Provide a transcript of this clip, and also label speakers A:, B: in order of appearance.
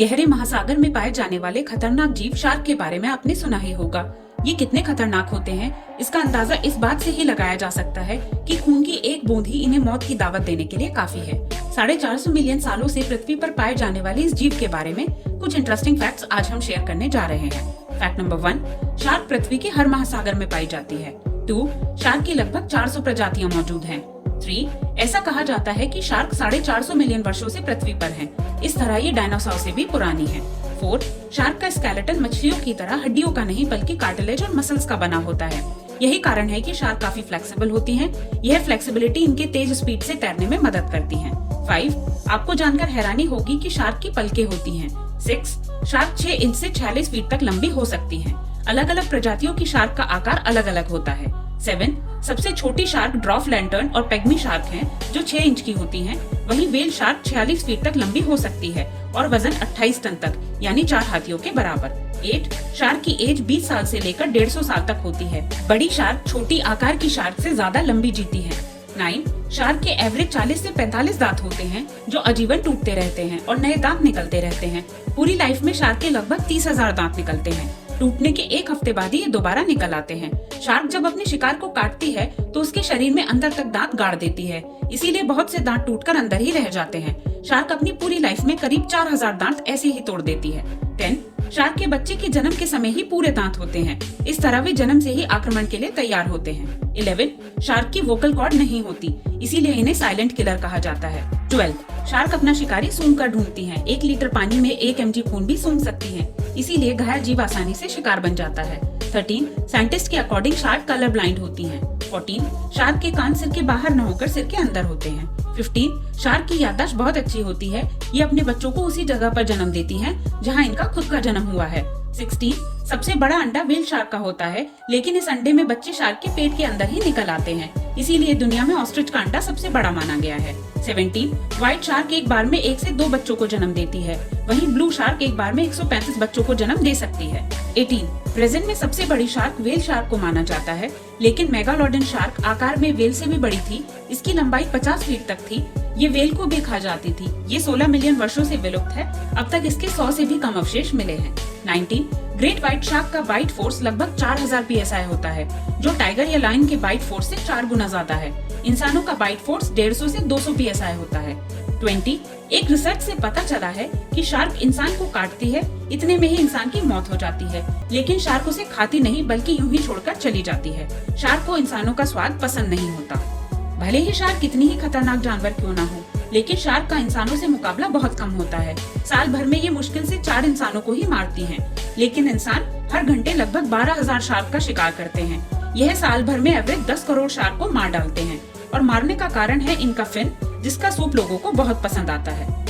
A: गहरे महासागर में पाए जाने वाले खतरनाक जीव शार्क के बारे में आपने सुना ही होगा। ये कितने खतरनाक होते हैं, इसका अंदाजा इस बात से ही लगाया जा सकता है कि खून की एक बूंद ही इन्हें मौत की दावत देने के लिए काफी है। 450 मिलियन सालों से पृथ्वी पर पाए जाने वाले इस जीव के बारे में कुछ इंटरेस्टिंग फैक्ट्स आज हम शेयर करने जा रहे हैं। फैक्ट नंबर 1, शार्क पृथ्वी के हर महासागर में पाई जाती है। 2, शार्क की लगभग 400 प्रजातियां मौजूद हैं। 3, ऐसा कहा जाता है कि शार्क 450 मिलियन वर्षों से पृथ्वी पर हैं। इस तरह ये डायनासोर से भी पुरानी है। 4, शार्क का स्केलेटन मछलियों की तरह हड्डियों का नहीं बल्कि कार्टिलेज और मसल्स का बना होता है। यही कारण है कि शार्क काफी फ्लेक्सिबल होती हैं। यह फ्लेक्सिबिलिटी इनके तेज स्पीड से तैरने में मदद करती है। 5, आपको जानकर हैरानी होगी कि शार्क की पलकें होती हैं। 6, शार्क 6 इंच से 46 फीट तक लंबी हो सकती है। अलग अलग प्रजातियों की शार्क का आकार अलग अलग होता है। 7, सबसे छोटी शार्क ड्रॉफ लैंटर्न और पेग्मी शार्क हैं, जो 6 इंच की होती हैं। वहीं वेल शार्क 46 फीट तक लंबी हो सकती है और वजन 28 टन तक यानी 4 हाथियों के बराबर। 8, शार्क की एज 20 साल से लेकर 150 साल तक होती है। बड़ी शार्क छोटी आकार की शार्क से ज्यादा लंबी जीती है। 9, शार्क के एवरेज 40 से 45 दांत होते हैं, जो आजीवन टूटते रहते हैं और नए दांत निकलते रहते हैं। पूरी लाइफ में शार्क के लगभग 30,000 दांत निकलते हैं। टूटने के 1 हफ्ते बाद ही ये दोबारा निकल आते हैं। शार्क जब अपने शिकार को काटती है तो उसके शरीर में अंदर तक दांत गाड़ देती है, इसीलिए बहुत से दांत टूटकर अंदर ही रह जाते हैं। शार्क अपनी पूरी लाइफ में करीब 4000 दांत ऐसे ही तोड़ देती है। 10, शार्क के बच्चे के जन्म के समय ही पूरे दांत होते हैं। इस तरह वे जन्म से ही आक्रमण के लिए तैयार होते हैं। 11, शार्क की वोकल कॉर्ड नहीं होती, इसीलिए इन्हें साइलेंट किलर कहा जाता है। 12, शार्क अपना शिकारी सूंघ कर ढूंढती हैं। 1 लीटर पानी में 1 mg खून भी सूंघ सकती हैं, इसीलिए घायल जीव आसानी से शिकार बन जाता है। 13, साइंटिस्ट के अकॉर्डिंग शार्क कलर ब्लाइंड होती हैं। 14, शार्क के कान सिर के बाहर न होकर सिर के अंदर होते हैं। 15, शार्क की याददाश्त बहुत अच्छी होती है। ये अपने बच्चों को उसी जगह पर जन्म देती हैं जहां इनका खुद का जन्म हुआ है। 16, सबसे बड़ा अंडा व्हेल शार्क का होता है, लेकिन इस अंडे में बच्चे शार्क के पेट के अंदर ही निकल आते हैं, इसीलिए दुनिया में ऑस्ट्रिच का अंडा सबसे बड़ा माना गया है। 17, व्हाइट शार्क एक बार में 1 से 2 बच्चों को जन्म देती है, वहीं ब्लू शार्क एक बार में 135 बच्चों को जन्म दे सकती है। 18, प्रेजेंट में सबसे बड़ी शार्क व्हेल शार्क को माना जाता है, लेकिन मेगालोडन शार्क आकार में व्हेल से भी बड़ी थी। इसकी लंबाई 50 फीट तक थी। ये व्हेल को भी खा जाती थी। ये 16 मिलियन वर्षों से विलुप्त है। अब तक इसके 100 से भी कम अवशेष मिले हैं। 19, ग्रेट व्हाइट शार्क का बाइट फोर्स लगभग 4000 psi होता है, जो टाइगर या लायन के बाइट फोर्स से 4 गुना ज्यादा है। इंसानों का बाइट फोर्स 150 से 200 psi होता है। 20, एक रिसर्च से पता चला है कि शार्क इंसान को काटती है, इतने में ही इंसान की मौत हो जाती है, लेकिन शार्क उसे खाती नहीं बल्कि यूं ही छोड़कर चली जाती है। शार्क को इंसानों का स्वाद पसंद नहीं होता। भले ही शार्क कितनी ही खतरनाक जानवर क्यों ना हो, लेकिन शार्क का इंसानों से मुकाबला बहुत कम होता है। साल भर में ये मुश्किल से 4 इंसानों को ही मारती हैं, लेकिन इंसान हर घंटे लगभग 12,000 शार्क का शिकार करते हैं। यह साल भर में एवरेज 10 करोड़ शार्क को मार डालते हैं, और मारने का कारण है इनका फिन, जिसका सूप लोगों को बहुत पसंद आता है।